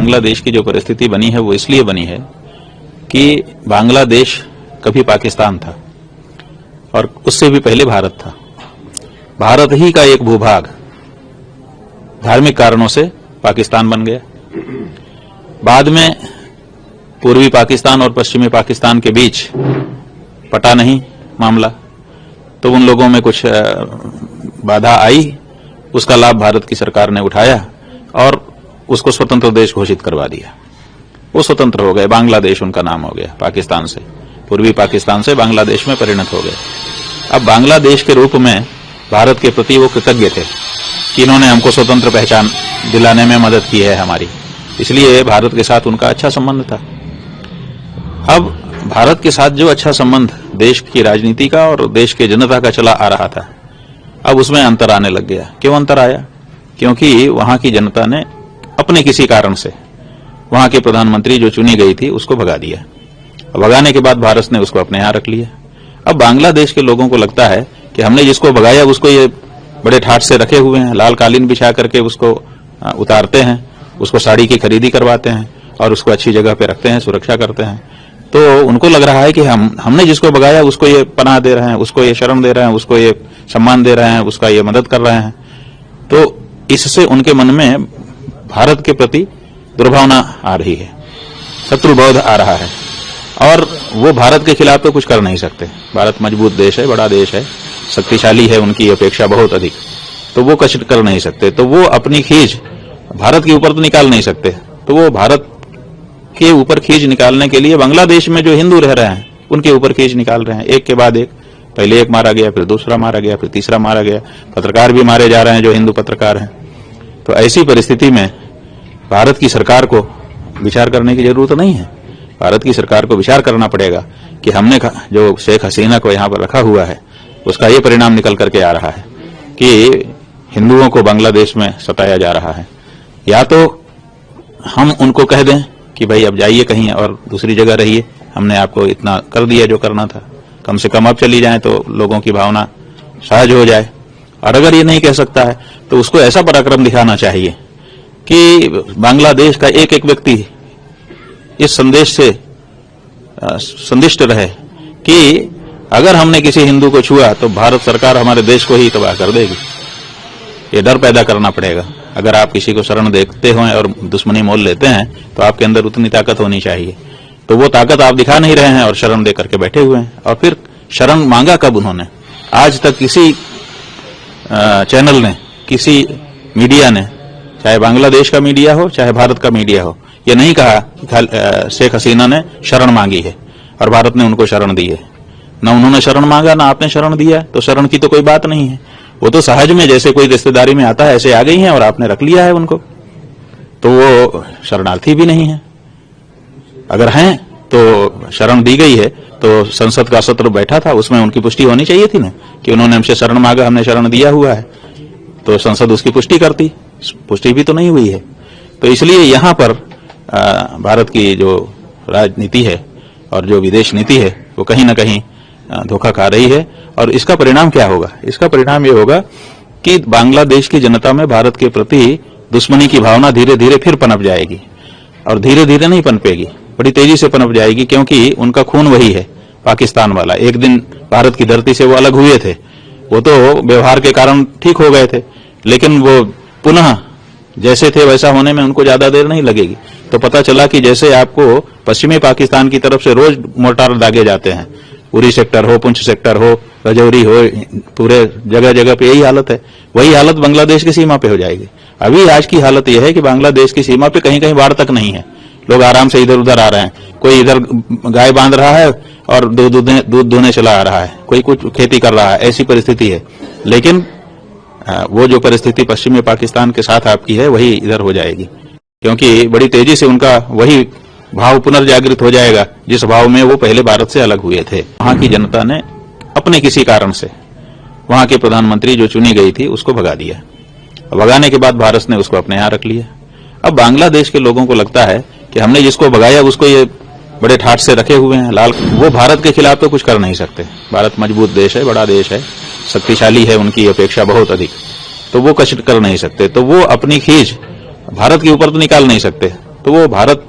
बांग्लादेश की जो परिस्थिति बनी है वो इसलिए बनी है कि बांग्लादेश कभी पाकिस्तान था और उससे भी पहले भारत था। भारत ही का एक भूभाग धार्मिक कारणों से पाकिस्तान बन गया। बाद में पूर्वी पाकिस्तान और पश्चिमी पाकिस्तान के बीच पटा नहीं मामला, तो उन लोगों में कुछ बाधा आई, उसका लाभ भारत की सरकार ने उठाया और उसको स्वतंत्र देश घोषित करवा दिया। वो स्वतंत्र हो गए, बांग्लादेश उनका नाम हो गया। पाकिस्तान से, पूर्वी पाकिस्तान से बांग्लादेश में परिणत हो गए। अब बांग्लादेश के रूप में भारत के प्रति वो कृतज्ञ थे कि इन्होंने हमको स्वतंत्र पहचान दिलाने में मदद की है हमारी, इसलिए भारत के साथ उनका अच्छा संबंध था। अब भारत के साथ जो अच्छा संबंध देश की राजनीति का और देश के जनता का चला आ रहा था, अब उसमें अंतर आने लग गया। क्यों अंतर आया? क्योंकि वहां की जनता ने अपने किसी कारण से वहां के प्रधानमंत्री जो चुनी गई थी उसको भगा दिया। भगाने के बाद भारत ने उसको अपने यहां रख लिया। अब बांग्लादेश के लोगों को लगता है कि हमने जिसको भगाया उसको ये बड़े ठाठ से रखे हुए हैं, लाल कालीन बिछा करके उसको उतारते हैं, उसको साड़ी की खरीदी करवाते हैं और उसको अच्छी जगह पे रखते हैं, सुरक्षा करते हैं। तो उनको लग रहा है कि हमने जिसको भगाया उसको ये पनाह दे रहे हैं, उसको ये शरण दे रहे हैं, उसको ये सम्मान दे रहे हैं, उसका ये मदद कर रहे हैं। तो इससे उनके मन में भारत के प्रति दुर्भावना आ रही है, शत्रुबोध आ रहा है और वो भारत के खिलाफ तो कुछ कर नहीं सकते। भारत मजबूत देश है, बड़ा देश है, शक्तिशाली है, उनकी अपेक्षा बहुत अधिक, तो वो कुछ कर नहीं सकते। तो वो अपनी खींच भारत के ऊपर तो निकाल नहीं सकते, तो वो भारत के ऊपर खींच निकालने के लिए बांग्लादेश में जो हिंदू रह रहे हैं उनके ऊपर खींच निकाल रहे हैं, एक के बाद एक। पहले एक मारा गया, फिर दूसरा मारा गया, फिर तीसरा मारा गया, पत्रकार भी मारे जा रहे हैं जो हिंदू पत्रकार हैं। तो ऐसी परिस्थिति में भारत की सरकार को विचार करने की जरूरत नहीं है। भारत की सरकार को विचार करना पड़ेगा कि हमने जो शेख हसीना को यहां पर रखा हुआ है उसका ये परिणाम निकल करके आ रहा है कि हिंदुओं को बांग्लादेश में सताया जा रहा है। या तो हम उनको कह दें कि भाई अब जाइए कहीं और दूसरी जगह रहिए, हमने आपको इतना कर दिया जो करना था, कम से कम अब चली जाए तो लोगों की भावना सहज हो जाए। और अगर ये नहीं कह सकता है तो उसको ऐसा पराक्रम दिखाना चाहिए कि बांग्लादेश का एक एक व्यक्ति इस संदेश से संदिष्ट रहे कि अगर हमने किसी हिंदू को छुआ तो भारत सरकार हमारे देश को ही तबाह कर देगी। ये डर पैदा करना पड़ेगा। अगर आप किसी को शरण देते हो और दुश्मनी मोल लेते हैं तो आपके अंदर उतनी ताकत होनी चाहिए। तो वो ताकत आप दिखा नहीं रहे हैं और शरण दे करके बैठे हुए हैं। और फिर शरण मांगा कब उन्होंने? आज तक किसी चैनल ने, किसी मीडिया ने, चाहे बांग्लादेश का मीडिया हो चाहे भारत का मीडिया हो, ये नहीं कहा कि शेख हसीना ने शरण मांगी है और भारत ने उनको शरण दी है। ना उन्होंने शरण मांगा ना आपने शरण दिया, तो शरण की तो कोई बात नहीं है। वो तो सहज में जैसे कोई रिश्तेदारी में आता है ऐसे आ गई हैं और आपने रख लिया है उनको, तो वो शरणार्थी भी नहीं है। अगर हैं तो शरण दी गई है तो संसद का सत्र बैठा था, उसमें उनकी पुष्टि होनी चाहिए थी ना कि उन्होंने हमसे शरण मांगा, हमने शरण दिया हुआ है, तो संसद उसकी पुष्टि करती। पुष्टि भी तो नहीं हुई है। तो इसलिए यहां पर भारत की जो राजनीति है और जो विदेश नीति है वो कहीं ना कहीं धोखा खा रही है। और इसका परिणाम क्या होगा? इसका परिणाम ये होगा कि बांग्लादेश की जनता में भारत के प्रति दुश्मनी की भावना धीरे धीरे फिर पनप जाएगी। और धीरे धीरे नहीं पनपेगी, बड़ी तेजी से पनप जाएगी, क्योंकि उनका खून वही है, पाकिस्तान वाला। एक दिन भारत की धरती से वो अलग हुए थे, वो तो व्यवहार के कारण ठीक हो गए थे, लेकिन वो पुनः जैसे थे वैसा होने में उनको ज्यादा देर नहीं लगेगी। तो पता चला कि जैसे आपको पश्चिमी पाकिस्तान की तरफ से रोज मोर्टार दागे जाते हैं, उरी सेक्टर हो, पुंछ सेक्टर हो, रजौरी हो, पूरे जगह जगह पे यही हालत है, वही हालत बांग्लादेश की सीमा पे हो जाएगी। अभी आज की हालत यह है कि बांग्लादेश की सीमा पे कहीं कहीं बाढ़ तक नहीं है, लोग आराम से इधर उधर आ रहे हैं। कोई इधर गाय बांध रहा है और दूध दूहने चला आ रहा है, कोई कुछ खेती कर रहा है, ऐसी परिस्थिति है। लेकिन वो जो परिस्थिति पश्चिमी पाकिस्तान के साथ आपकी है वही इधर हो जाएगी, क्योंकि बड़ी तेजी से उनका वही भाव पुनर्जागृत हो जाएगा जिस भाव में वो पहले भारत से अलग हुए थे। वहां की जनता ने अपने किसी कारण से वहां के प्रधानमंत्री जो चुनी गई थी उसको भगा दिया। भगाने के बाद भारत ने उसको अपने यहां रख लिया। अब बांग्लादेश के लोगों को लगता है कि हमने जिसको भगाया उसको ये बड़े ठाठ से रखे हुए हैं, लाल, वो भारत के खिलाफ तो कुछ कर नहीं सकते। भारत मजबूत देश है, बड़ा देश है, शक्तिशाली है, उनकी अपेक्षा बहुत अधिक, तो वो कुछ कर नहीं सकते। तो वो अपनी खींच भारत के ऊपर तो निकाल नहीं सकते, तो वो भारत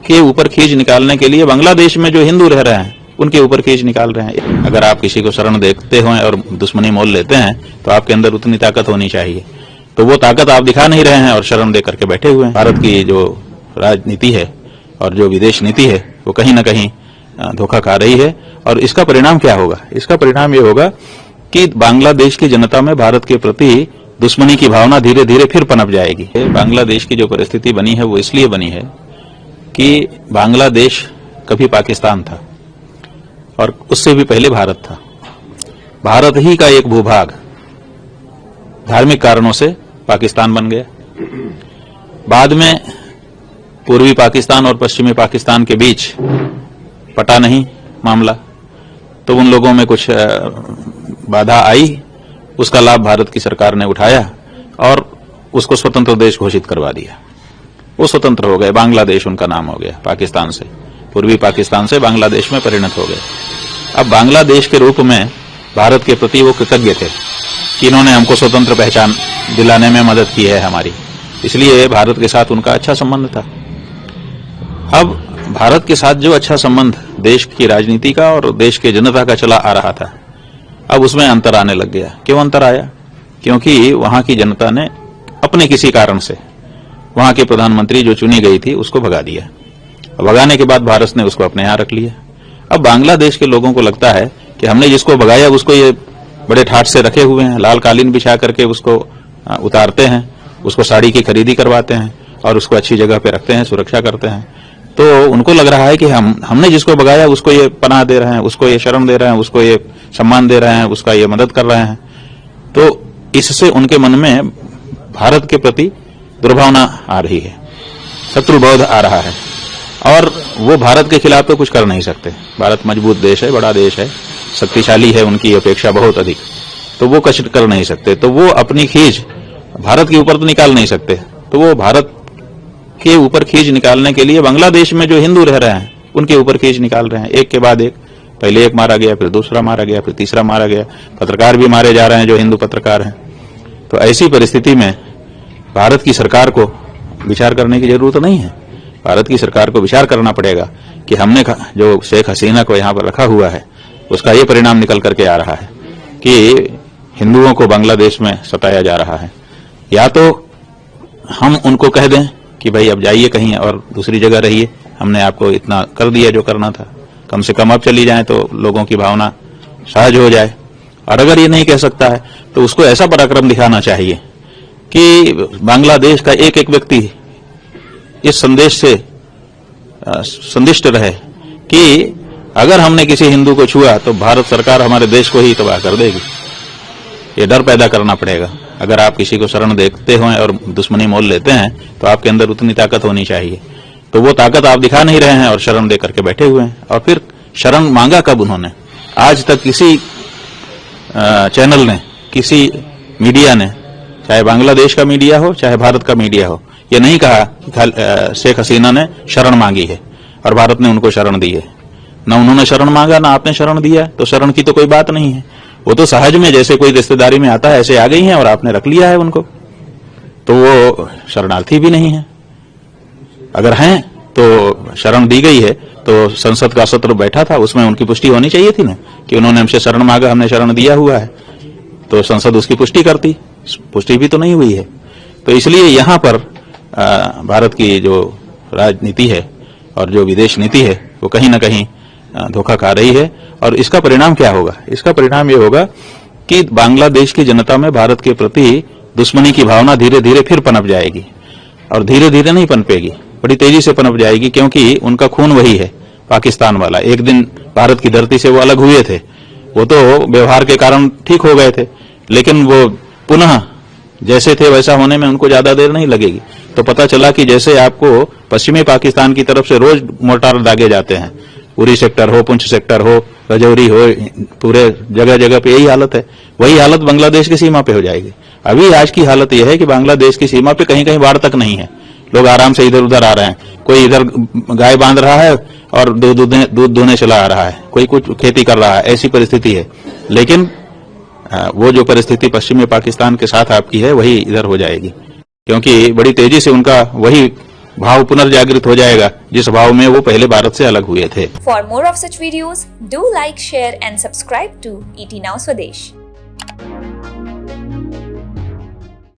के ऊपर खींच निकालने के लिए बांग्लादेश में जो हिंदू रह रहे हैं उनके ऊपर खींच निकाल रहे हैं। अगर आप किसी को शरण देते हो और दुश्मनी मोल लेते हैं तो आपके अंदर उतनी ताकत होनी चाहिए, तो वो ताकत आप दिखा नहीं रहे हैं और शरण दे करके बैठे हुए हैं। भारत की जो राजनीति है और जो विदेश नीति है वो कहीं ना कहीं धोखा खा रही है। और इसका परिणाम क्या होगा? इसका परिणाम ये होगा कि बांग्लादेश की जनता में भारत के प्रति दुश्मनी की भावना धीरे धीरे फिर पनप जाएगी। बांग्लादेश की जो परिस्थिति बनी है वो इसलिए बनी है कि बांग्लादेश कभी पाकिस्तान था और उससे भी पहले भारत था। भारत ही का एक भूभाग धार्मिक कारणों से पाकिस्तान बन गया। बाद में पूर्वी पाकिस्तान और पश्चिमी पाकिस्तान के बीच पटा नहीं मामला, तो उन लोगों में कुछ बाधा आई, उसका लाभ भारत की सरकार ने उठाया और उसको स्वतंत्र देश घोषित करवा दिया। वो स्वतंत्र हो गए, बांग्लादेश उनका नाम हो गया। पाकिस्तान से, पूर्वी पाकिस्तान से बांग्लादेश में परिणत हो गए। अब बांग्लादेश के रूप में भारत के प्रति वो कृतज्ञ थे कि इन्होंने हमको स्वतंत्र पहचान दिलाने में मदद की है हमारी, इसलिए भारत के साथ उनका अच्छा संबंध था। अब भारत के साथ जो अच्छा संबंध देश की राजनीति का और देश के जनता का चला आ रहा था, अब उसमें अंतर आने लग गया। क्यों अंतर आया? क्योंकि वहां की जनता ने अपने किसी कारण से वहां के प्रधानमंत्री जो चुनी गई थी उसको भगा दिया। भगाने के बाद भारत ने उसको अपने यहां रख लिया। अब बांग्लादेश के लोगों को लगता है कि हमने जिसको भगाया उसको ये बड़े ठाठ से रखे हुए हैं, लाल कालीन बिछा करके उसको उतारते हैं, उसको साड़ी की खरीदी करवाते हैं और उसको अच्छी जगह पे रखते हैं, सुरक्षा करते हैं। तो उनको लग रहा है कि हमने जिसको भगाया उसको ये पनाह दे रहे हैं, उसको ये शरण दे रहे हैं, उसको ये सम्मान दे रहे हैं, उसका ये मदद कर रहे हैं। तो इससे उनके मन में भारत के प्रति दुर्भावना आ रही है, शत्रुबोध आ रहा है और वो भारत के खिलाफ तो कुछ कर नहीं सकते। भारत मजबूत देश है, बड़ा देश है, शक्तिशाली है, उनकी अपेक्षा बहुत अधिक, तो वो कुछ कर नहीं सकते। तो वो अपनी खींच भारत के ऊपर तो निकाल नहीं सकते, तो वो भारत के ऊपर खींच निकालने के लिए बांग्लादेश में जो हिंदू रह रहे हैं उनके ऊपर खींच निकाल रहे हैं, एक के बाद एक। पहले एक मारा गया, फिर दूसरा मारा गया, फिर तीसरा मारा गया, पत्रकार भी मारे जा रहे हैं जो हिंदू पत्रकार हैं। तो ऐसी परिस्थिति में भारत की सरकार को विचार करने की जरूरत नहीं है। भारत की सरकार को विचार करना पड़ेगा कि हमने जो शेख हसीना को यहां पर रखा हुआ है उसका ये परिणाम निकल करके आ रहा है कि हिंदुओं को बांग्लादेश में सताया जा रहा है। या तो हम उनको कह दें कि भाई अब जाइए कहीं और दूसरी जगह रहिए, हमने आपको इतना कर दिया जो करना था, कम से कम अब चली जाए तो लोगों की भावना सहज हो जाए। और अगर ये नहीं कह सकता है तो उसको ऐसा पराक्रम दिखाना चाहिए कि बांग्लादेश का एक एक व्यक्ति इस संदेश से संदिष्ट रहे कि अगर हमने किसी हिंदू को छुआ तो भारत सरकार हमारे देश को ही तबाह कर देगी। ये डर पैदा करना पड़ेगा। अगर आप किसी को शरण देते हो और दुश्मनी मोल लेते हैं तो आपके अंदर उतनी ताकत होनी चाहिए, तो वो ताकत आप दिखा नहीं रहे हैं और शरण दे करके बैठे हुए हैं। और फिर शरण मांगा कब उन्होंने? आज तक किसी चैनल ने, किसी मीडिया ने, चाहे बांग्लादेश का मीडिया हो चाहे भारत का मीडिया हो, ये नहीं कहा कि शेख हसीना ने शरण मांगी है और भारत ने उनको शरण दी है। ना उन्होंने शरण मांगा ना आपने शरण दिया, तो शरण की तो कोई बात नहीं है। वो तो सहज में जैसे कोई रिश्तेदारी में आता है ऐसे आ गई हैं और आपने रख लिया है उनको, तो वो शरणार्थी भी नहीं है। अगर हैं तो शरण दी गई है तो संसद का सत्र बैठा था, उसमें उनकी पुष्टि होनी चाहिए थी ना कि उन्होंने हमसे शरण मांगा, हमने शरण दिया हुआ है, तो संसद उसकी पुष्टि करती। पुष्टि भी तो नहीं हुई है। तो इसलिए यहां पर भारत की जो राजनीति है और जो विदेश नीति है वो कहीं ना कहीं धोखा खा रही है। और इसका परिणाम क्या होगा? इसका परिणाम ये होगा कि बांग्लादेश की जनता में भारत के प्रति दुश्मनी की भावना धीरे धीरे फिर पनप जाएगी। और धीरे धीरे नहीं पनपेगी, बड़ी तेजी से पनप जाएगी, क्योंकि उनका खून वही है, पाकिस्तान वाला। एक दिन भारत की धरती से वो अलग हुए थे, वो तो व्यवहार के कारण ठीक हो गए थे, लेकिन वो पुनः जैसे थे वैसा होने में उनको ज्यादा देर नहीं लगेगी। तो पता चला कि जैसे आपको पश्चिमी पाकिस्तान की तरफ से रोज मोर्टार दागे जाते हैं, उरी सेक्टर हो, पुंछ सेक्टर हो, रजौरी हो, पूरे जगह जगह पे यही हालत है, वही हालत बांग्लादेश की सीमा पे हो जाएगी। अभी आज की हालत यह है कि बांग्लादेश की सीमा पे कहीं कहीं बाढ़ तक नहीं है, लोग आराम से इधर उधर आ रहे हैं। कोई इधर गाय बांध रहा है और दूध दूहने चला आ रहा है, कोई कुछ खेती कर रहा है, ऐसी परिस्थिति है। लेकिन वो जो परिस्थिति पश्चिमी पाकिस्तान के साथ आपकी है वही इधर हो जाएगी, क्योंकि बड़ी तेजी से उनका वही भाव पुनर्जागृत हो जाएगा जिस भाव में वो पहले भारत से अलग हुए थे। For more of such videos, do like, share and subscribe to ET Now Swadesh.